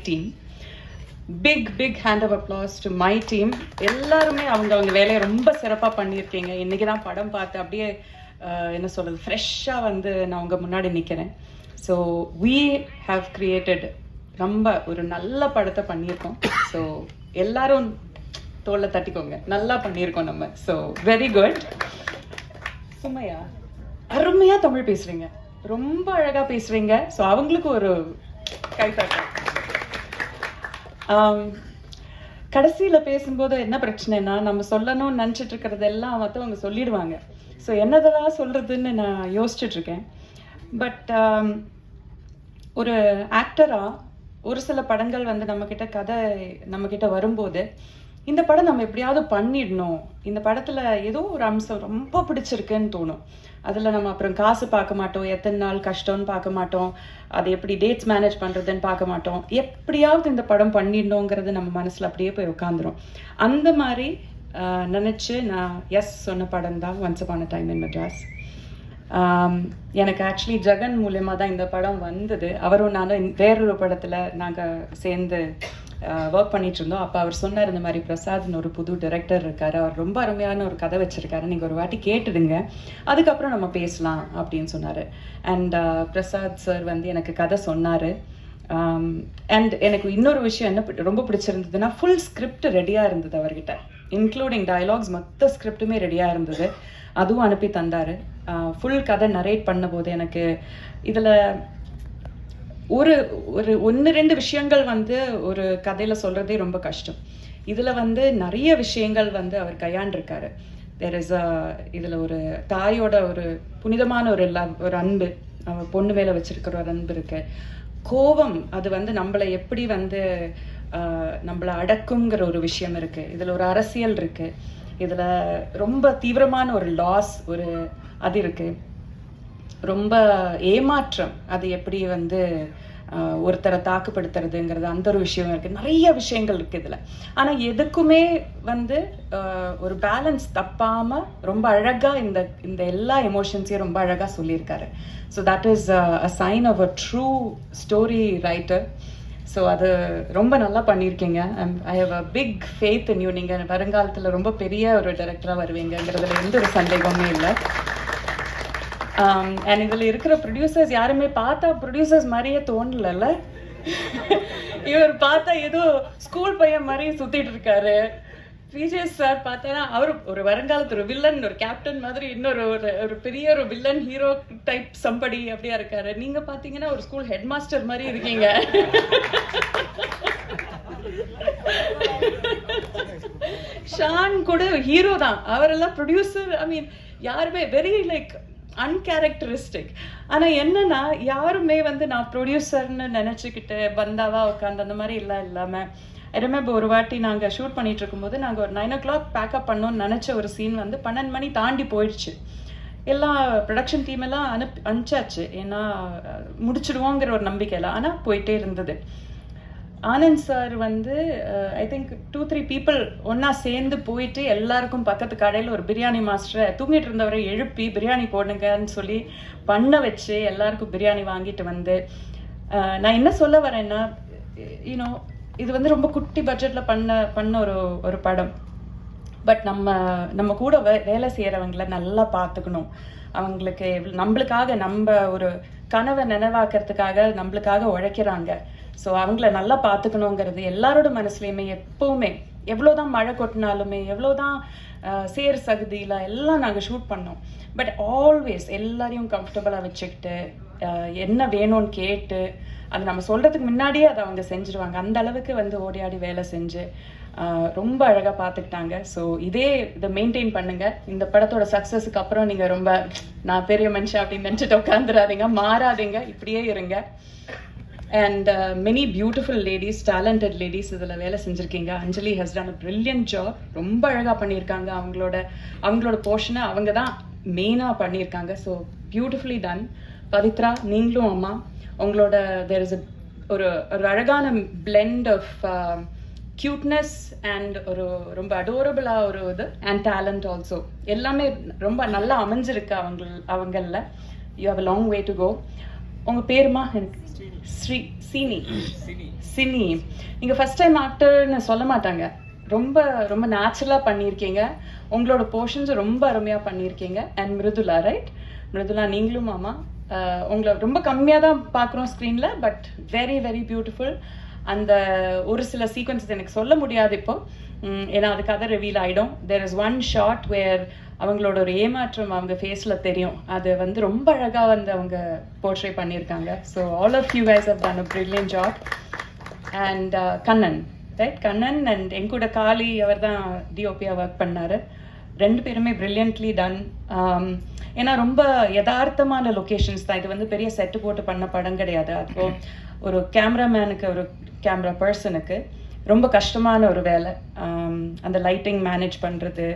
Team. Big hand of applause to my team. எல்லாருமே அவங்க வேலையை ரொம்ப சிறப்பாக பண்ணியிருக்கீங்க. இன்றைக்கி தான் படம் பார்த்து அப்படியே என்ன சொல்கிறது, ஃப்ரெஷ்ஷாக வந்து நான் உங்கள் முன்னாடி நிற்கிறேன். ஸோ we have created ரொம்ப ஒரு நல்ல படத்தை பண்ணியிருக்கோம். ஸோ எல்லாரும் தோலை தட்டிக்கோங்க, நல்லா பண்ணியிருக்கோம் நம்ம. So very good. சுமையா அருமையாக தமிழ் பேசுகிறீங்க, ரொம்ப அழகாக பேசுகிறீங்க. ஸோ அவங்களுக்கு ஒரு கைத்தாட்டம். கடைசியில் பேசும்போது என்ன பிரச்சனைனா, நம்ம சொல்லணும்னு நினச்சிட்டு இருக்கிறதெல்லாம் மற்றவங்க சொல்லிடுவாங்க. ஸோ என்னதெல்லாம் சொல்கிறதுன்னு நான் யோசிச்சுட்ருக்கேன். பட் ஒரு ஆக்டராக ஒரு சில படங்கள் வந்து நம்மக்கிட்ட வரும்போது, இந்த படம் நம்ம எப்படியாவது பண்ணிடணும், இந்த படத்தில் ஏதோ ஒரு அம்சம் ரொம்ப பிடிச்சிருக்குன்னு தோணும். அதில் நம்ம அப்புறம் காசு பார்க்க மாட்டோம், எத்தனை நாள் கஷ்டம்னு பார்க்க மாட்டோம், அது எப்படி டேட்ஸ் மேனேஜ் பண்ணுறதுன்னு பார்க்க மாட்டோம். எப்படியாவது இந்த படம் பண்ணிடணுங்கிறது நம்ம மனசில் அப்படியே போய் உட்காந்துரும். அந்த மாதிரி நினச்சி நான் எஸ் சொன்ன படம் தான் once upon a time in Madras. எனக்கு ஆக்சுவலி ஜெகன் மூலயமா தான் இந்த படம் வந்தது. அவரும் நானும் வேறொரு படத்தில் நாங்கள் சேர்ந்து ஒர்க் பண்ணிட்டு இருந்தோம். அப்போ அவர் சொன்னார், இந்த மாதிரி பிரசாத்னு ஒரு புது டைரக்டர் இருக்கார், அவர் ரொம்ப அருமையான ஒரு கதை வச்சுருக்காரு, நீங்கள் ஒரு வாட்டி கேட்டுடுங்க, அதுக்கப்புறம் நம்ம பேசலாம் அப்படின்னு சொன்னார். அண்ட் பிரசாத் சார் வந்து எனக்கு கதை சொன்னார். அண்ட் எனக்கு இன்னொரு விஷயம் என்ன ரொம்ப பிடிச்சிருந்ததுன்னா, ஃபுல் ஸ்கிரிப்ட் ரெடியாக இருந்தது அவர்கிட்ட, இன்க்ளூடிங் டயலாக்ஸ், மொத்த ஸ்கிரிப்டுமே ரெடியாக இருந்தது. அதுவும் அனுப்பி தந்தார். ஃபுல் கதை நரேட் பண்ணும்போது எனக்கு இதில் ஒரு 1-2 விஷயங்கள் வந்து ஒரு கதையில் சொல்கிறதே ரொம்ப கஷ்டம். இதில் வந்து நிறைய விஷயங்கள் வந்து அவர் கையாண்டிருக்காரு. இதில் ஒரு தாயோட ஒரு புனிதமான ஒரு அன்பு, அவன் பொண்ணு மேலே வச்சிருக்கிற ஒரு அன்பு இருக்கு. கோபம், அது வந்து நம்மளை எப்படி வந்து நம்மளை அடக்குங்கிற ஒரு விஷயம் இருக்குது. இதில் ஒரு அரசியல் இருக்குது. இதில் ரொம்ப தீவிரமான ஒரு லாஸ் அது இருக்குது. ரொம்ப ஏமாற்றம், அது எப்படி வந்து ஒருத்தரை தாக்குப்படுத்துறதுங்கிறது, அந்த ஒரு விஷயம் இருக்குது. நிறைய விஷயங்கள் இருக்குது இதில். ஆனால் எதுக்குமே வந்து ஒரு பேலன்ஸ் தப்பாமல் ரொம்ப அழகாக இந்த எல்லா எமோஷன்ஸையும் ரொம்ப அழகாக சொல்லியிருக்காரு. So that is a sign of a true story writer. So அது ரொம்ப நல்லா பண்ணியிருக்கீங்க. I have a big faith in you. நீங்கள் வருங்காலத்தில் ரொம்ப பெரிய ஒரு டைரக்டராக வருவீங்கிறதுல எந்த ஒரு சந்தேகமே இல்லை. அண்ட் இதில் இருக்கிற ப்ரொடியூசர்ஸ் யாருமே பார்த்தா ப்ரொடியூசர்ஸ் மாதிரியே தோணல. இவர் பார்த்தா ஏதோ ஸ்கூல் பையன் மாதிரி சுற்றிட்டு இருக்காரு. விஜய் சார் பார்த்தா அவர் ஒரு வருங்காலத்து ஒரு வில்லன், ஒரு கேப்டன் மாதிரி, இன்னொரு ஒரு பெரிய ஒரு வில்லன் ஹீரோ டைப் சம்படி அப்படியா இருக்காரு. நீங்க பார்த்தீங்கன்னா ஒரு ஸ்கூல் ஹெட் மாஸ்டர் மாதிரி இருக்கீங்க. ஷான் கூட ஹீரோ தான், அவரெல்லாம் ப்ரொடியூசர். ஐ மீன் யாருமே வெரி லைக் அன்கேரக்டரிஸ்டிக். ஆனால் என்னன்னா, யாருமே வந்து நான் ப்ரொடியூசர்னு நினச்சிக்கிட்டு பந்தாவா உட்காந்து அந்த மாதிரி இல்லாமல், ஐ ரிமெம்பர் ஒரு வாட்டி நாங்கள் ஷூட் பண்ணிட்டு இருக்கும்போது, நாங்கள் ஒரு 9 o'clock பேக்கப் பண்ணோன்னு நினச்ச ஒரு சீன் வந்து 12 மணி தாண்டி போயிடுச்சு. எல்லா ப்ரொடக்ஷன் டீம் எல்லாம் அனுப்பிச்சாச்சு, ஏன்னா முடிச்சிடுவோங்கிற ஒரு நம்பிக்கையில். ஆனால் போயிட்டே இருந்தது. ஆனந்த் சார் வந்து ஐ திங்க் 2-3 பீப்புள் ஒன்றா சேர்ந்து போயிட்டு எல்லாருக்கும் பக்கத்து கடையில் ஒரு பிரியாணி மாஸ்டரை தூங்கிட்டு இருந்தவரை எழுப்பி பிரியாணி போடுங்கன்னு சொல்லி பண்ண வச்சு எல்லாருக்கும் பிரியாணி வாங்கிட்டு வந்து, நான் என்ன சொல்ல வரேன்னா, யூனோ இது வந்து ரொம்ப குட்டி பட்ஜெட்டில் பண்ண ஒரு படம். பட் நம்ம கூட வேலை செய்கிறவங்கள நல்லா பார்த்துக்கணும். அவங்களுக்கு நம்மளுக்காக, நம்ம ஒரு கனவை நினைவாக்கிறதுக்காக நம்மளுக்காக உழைக்கிறாங்க. ஸோ அவங்கள நல்லா பார்த்துக்கணுங்கிறது எல்லாரோட மனசுலையுமே எப்போவுமே. எவ்வளோதான் மழை கொட்டினாலுமே, எவ்வளோதான் சேர் சகுதியில் எல்லாம் நாங்கள் ஷூட் பண்ணோம். பட் ஆல்வேஸ் எல்லாரையும் கம்ஃபர்டபுளாக வச்சுக்கிட்டு, என்ன வேணும்னு கேட்டு, அது நம்ம சொல்கிறதுக்கு முன்னாடியே அதை அவங்க செஞ்சுருவாங்க. அந்த அளவுக்கு வந்து ஓடியாடி வேலை செஞ்சு ரொம்ப அழகாக பார்த்துக்கிட்டாங்க. ஸோ இதை மெயின்டைன் பண்ணுங்கள். இந்த படத்தோட சக்ஸஸுக்கு அப்புறம் நீங்கள் ரொம்ப நான் பெரிய மனுஷன் அப்படின்னு நினச்சிட்டு உட்காந்துடாதீங்க, மாறாதீங்க, இப்படியே இருங்க. And many beautiful ladies, talented ladies இதில் வேலை செஞ்சுருக்கீங்க. Anjali has done a brilliant job, ரொம்ப அழகாக பண்ணியிருக்காங்க. அவங்களோட போர்ஷனை அவங்க தான் மெயினாக பண்ணியிருக்காங்க. So beautifully done. பவித்ரா, நீங்களும் அம்மா, உங்களோட தேர் இஸ் ஒரு அழகான பிளெண்ட் ஆஃப் க்யூட்னஸ் அண்ட் ஒரு ரொம்ப அடோரபிளாக ஒரு இது அண்ட் டேலண்ட் ஆல்சோ, எல்லாமே ரொம்ப நல்லா அமைஞ்சிருக்கு அவங்களில். You have a long way to go. உங்கள் பேருமா எனக்கு ஸ்ரீ சீனி சினி. நீங்கள் ஃபஸ்ட் டைம் ஆக்டர்னு சொல்ல மாட்டாங்க, ரொம்ப ரொம்ப நேச்சுரலாக பண்ணியிருக்கீங்க. உங்களோட போர்ஷன்ஸும் ரொம்ப அருமையாக பண்ணியிருக்கீங்க. And Mridula, right? மிருதுலா நீங்களும் மாமா உங்களை ரொம்ப கம்மியாக தான் பார்க்குறோம் ஸ்க்ரீனில், பட் வெரி வெரி பியூட்டிஃபுல். அந்த ஒரு சில சீக்வன்ஸஸ் எனக்கு சொல்ல முடியாது இப்போ, ஏன்னா அது கதை ரிவீல் ஆகிடும். தேர் இஸ் ஒன் ஷார்ட் வேர் அவங்களோட ஒரு ஏமாற்றம் அவங்க ஃபேஸில் தெரியும். அது வந்து ரொம்ப அழகாக வந்து அவங்க போர்ட்ரே பண்ணியிருக்காங்க. So all of you guys have done a brilliant job. And Kannan, right? Kannan and என் கூட காளி அவர் தான் டிஓபியாக ஒர்க் பண்ணார். ரெண்டு பேருமே ப்ரில்லியன்ட்லி டன். ஏன்னா ரொம்ப யதார்த்தமான லொக்கேஷன்ஸ் தான். இது வந்து பெரிய செட்டு போட்டு பண்ண படம் கிடையாது. அப்போ ஒரு கேமராமேனுக்கு, ஒரு கேமரா பர்சனுக்கு ரொம்ப கஷ்டமான ஒரு வேலை. அந்த லைட்டிங் மேனேஜ் பண்ணுறது,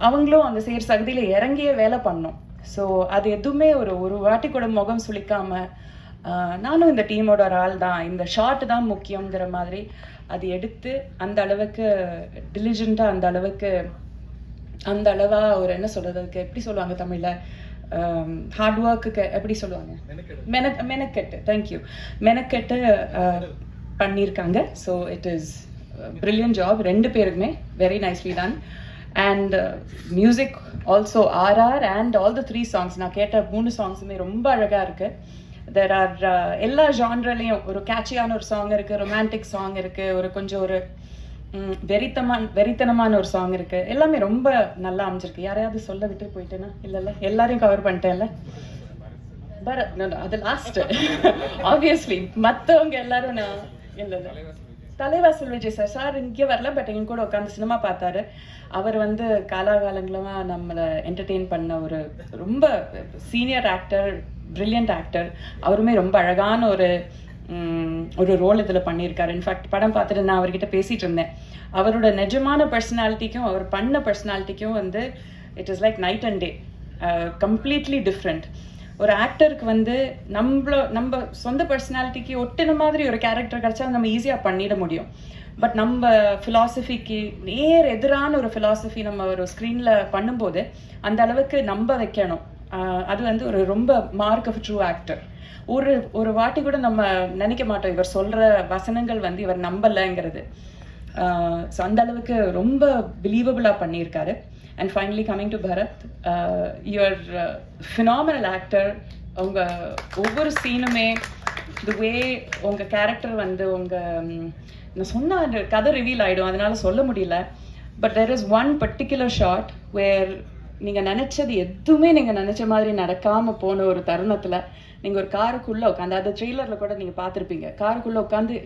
அவங்களும் அந்த செய்கிற சகதியில் இறங்கிய வேலை பண்ணோம். ஸோ அது எதுவுமே ஒரு வாட்டி கூட முகம் சுளிக்காமல், நானும் இந்த டீமோட ஒரு ஆள் தான், இந்த ஷார்ட் தான் முக்கியங்கிற மாதிரி அது எடுத்து அந்த அளவுக்கு டிலிஜென்ட்டாக, அந்த அளவாக ஒரு என்ன சொல்கிறதுக்கு எப்படி சொல்லுவாங்க தமிழில், ஹார்ட் ஒர்க்குக்கு எப்படி சொல்லுவாங்க, மெனக்கெட்டு. தேங்க்யூ. மெனக்கெட்டு பண்ணியிருக்காங்க. So it is brilliant job ரெண்டு பேருக்குமே. Very nicely done. And music also RR and all the 3 songs, நான் கேட்ட 3 songs-உமே ரொம்ப அழகாக இருக்குது. தெர் ஆர் எல்லா ஜான்ரலையும் ஒரு கேட்சியான ஒரு சாங் இருக்குது, ரொமான்டிக் சாங் இருக்குது, ஒரு கொஞ்சம் ஒரு வெறித்தனமான ஒரு சாங் இருக்குது. எல்லாமே ரொம்ப நல்லா அமைஞ்சிருக்கு. யாரையாவது சொல்ல விட்டு போயிட்டேன்னா? இல்லைல்ல, எல்லாரையும் கவர் பண்ணிட்டேன்ல. அது லாஸ்ட்டு ஆப்வியஸ்லி. மற்றவங்க எல்லாரும் நான் இல்லை தலைவாசல் விஜய் சார் இங்கே வரல, பட் எங்க கூட உட்காந்து சினிமா பார்த்தாரு. அவர் வந்து காலாகாலங்களமாக நம்மளை என்டர்டெயின் பண்ண ஒரு ரொம்ப சீனியர் ஆக்டர், பிரில்லியன்ட் ஆக்டர். அவருமே ரொம்ப அழகான ஒரு ரோல் இதில் பண்ணியிருக்காரு. இன்ஃபேக்ட் படம் பார்த்துட்டு நான் அவர்கிட்ட பேசிகிட்டு இருந்தேன். அவரோட நிஜமான பர்சனாலிட்டிக்கும் அவர் பண்ண பர்சனாலிட்டிக்கும் வந்து it is like night and day, completely different. ஒரு ஆக்டருக்கு வந்து நம்ம சொந்த பர்சனாலிட்டிக்கு ஒட்டின மாதிரி ஒரு கேரக்டர் கிடச்சா நம்ம ஈஸியாக பண்ணிட முடியும். பட் நம்ம ஃபிலாசபிக்கு நேர் எதிரான ஒரு ஃபிலாசபி நம்ம ஒரு ஸ்க்ரீனில் பண்ணும்போது அந்த அளவுக்கு நம்ப வைக்கணும். அது வந்து ஒரு ரொம்ப மார்க் ஆஃப் ட்ரூ ஆக்டர். ஒரு வாட்டி கூட நம்ம நினைக்க மாட்டோம் இவர் சொல்கிற வசனங்கள் வந்து இவர் நம்பலைங்கிறது. ஸோ அந்த அளவுக்கு ரொம்ப பிலீவபிளாக பண்ணியிருக்காரு. And finally coming to Bharath, you're phenomenal actor. உங்கள் ஒவ்வொரு சீனுமே தி வே உங்கள் கேரக்டர் வந்து நான் சொன்ன அந்த கதை ரிவீல் ஆகிடும், அதனால சொல்ல முடியல. But there is one particular shot where நீங்கள் நினச்சது எதுவுமே நீங்கள் நினச்ச மாதிரி நடக்காமல் போன ஒரு தருணத்தில் நீங்கள் ஒரு காருக்குள்ளே உட்காந்து, அது ட்ரெய்லரில் கூட நீங்கள் பார்த்துருப்பீங்க, காருக்குள்ளே உட்காந்து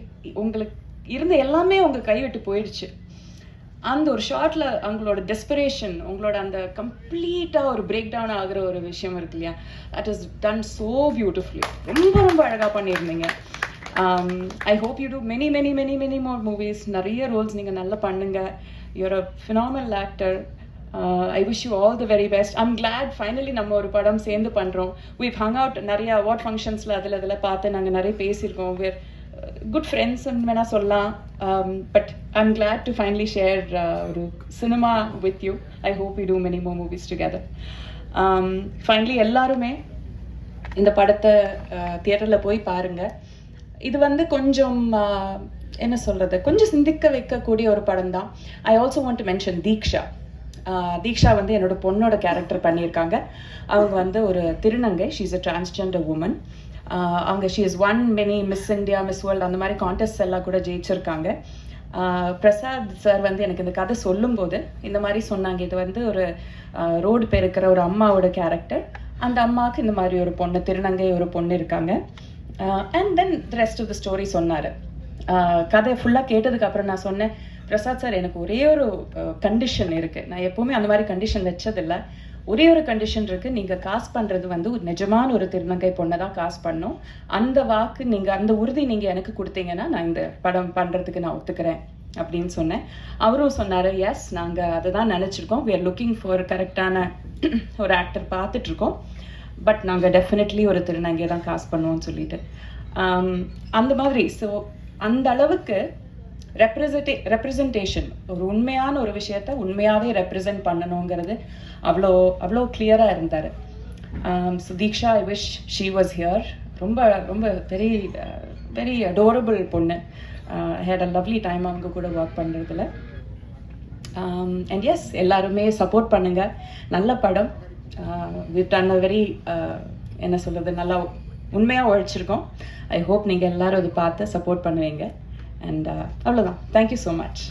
உங்களுக்கு இருந்த எல்லாமே உங்கள் கைவிட்டு போயிடுச்சு. அந்த ஒரு ஷார்ட்டில் அவங்களோட டெஸ்பரேஷன், உங்களோட அந்த கம்ப்ளீட்டாக ஒரு பிரேக் டவுன் ஆகிற ஒரு விஷயம் இருக்கு இல்லையா, that is done so beautifully. ரொம்ப ரொம்ப அழகாக பண்ணியிருந்தீங்க. I hope you do many many many many more movies. நிறைய ரோல்ஸ் நீங்கள் நல்லா பண்ணுங்க. You're a phenomenal actor. I wish you all the very best. I'm glad finally நம்ம ஒரு படம் சேர்ந்து பண்ணுறோம். வீவ் ஹங் அவுட் நிறைய அவார்ட் ஃபங்க்ஷன்ஸில் அதில் பார்த்து நாங்கள் நிறைய பேசியிருக்கோம். வேர் குட் ஃப்ரெண்ட்ஸ்ன்னு வேணால் சொல்லலாம். But I'm glad to finally share ஒரு cinema with you. I hope you do many more movies together. Finally எல்லாருமே இந்த படத்தை தியேட்டரில் போய் பாருங்கள். இது வந்து கொஞ்சம் என்ன சொல்கிறது, கொஞ்சம் சிந்திக்க வைக்கக்கூடிய ஒரு படம் தான். I also want to mention Deeksha வந்து என்னோட பொண்ணோட கேரக்டர் பண்ணியிருக்காங்க. அவங்க வந்து ஒரு திருநங்கை. She is a transgender woman. அவங்க she is one many Miss India, Miss World அந்த மாதிரி கான்டெஸ்ட் எல்லாம் கூட ஜெயிச்சிருக்காங்க. பிரசாத் சார் வந்து எனக்கு இந்த கதை சொல்லும்போது இந்த மாதிரி சொன்னாங்க, இது வந்து ஒரு ரோடு பெருக்கிற ஒரு அம்மாவோட கேரக்டர். அந்த அம்மாவுக்கு இந்த மாதிரி ஒரு பொண்ணு, திருநங்கை ஒரு பொண்ணு இருக்காங்க. And then the rest of the story சொன்னார். கதை ஃபுல்லாக கேட்டதுக்கு அப்புறம் நான் சொன்னேன், பிரசாத் சார் எனக்கு ஒரே ஒரு கண்டிஷன் இருக்குது. நான் எப்போவுமே அந்த மாதிரி கண்டிஷன் வச்சதில்லை. ஒரே ஒரு கண்டிஷன் இருக்குது. நீங்கள் காசு பண்ணுறது வந்து ஒரு நிஜமான ஒரு திருநங்கை பொண்ணை தான் காசு பண்ணணும். அந்த வாக்கு நீங்கள், அந்த உறுதி நீங்கள் எனக்கு கொடுத்தீங்கன்னா நான் இந்த படம் பண்ணுறதுக்கு நான் ஒத்துக்கிறேன் அப்படின்னு சொன்னேன். அவரும் சொன்னார், எஸ் நாங்கள் அதை தான் நினச்சிருக்கோம். வி ஆர் லுக்கிங் ஃபார் கரெக்டான ஒரு ஆக்டர் பார்த்துட்ருக்கோம். பட் நாங்கள் டெஃபினெட்லி ஒரு திருநங்கையை தான் காசு பண்ணுவோம்னு சொல்லிட்டு அந்த மாதிரி. ஸோ அந்த அளவுக்கு ரெப்ரசன்டேஷன், ஒரு உண்மையான ஒரு விஷயத்த உண்மையாகவே ரெப்ரசன்ட் பண்ணணுங்கிறது அவ்வளோ கிளியராக இருந்தார். So Diksha, I wish she was here. ரொம்ப ரொம்ப வெரி வெரி அடோரபிள் பொண்ணு. ஹேட் அ லவ்லி டைம் அவங்க கூட ஒர்க் பண்ணுறதுல. அண்ட் எஸ், எல்லாருமே சப்போர்ட் பண்ணுங்கள். நல்ல படம். we've done a very என்ன சொல்கிறது, நல்லா உண்மையாக உழைச்சிருக்கோம். ஐ ஹோப் நீங்கள் எல்லோரும் அதை பார்த்து சப்போர்ட் பண்ணுவீங்க. அண்ட் அவ்வளோதான். Thank you so much.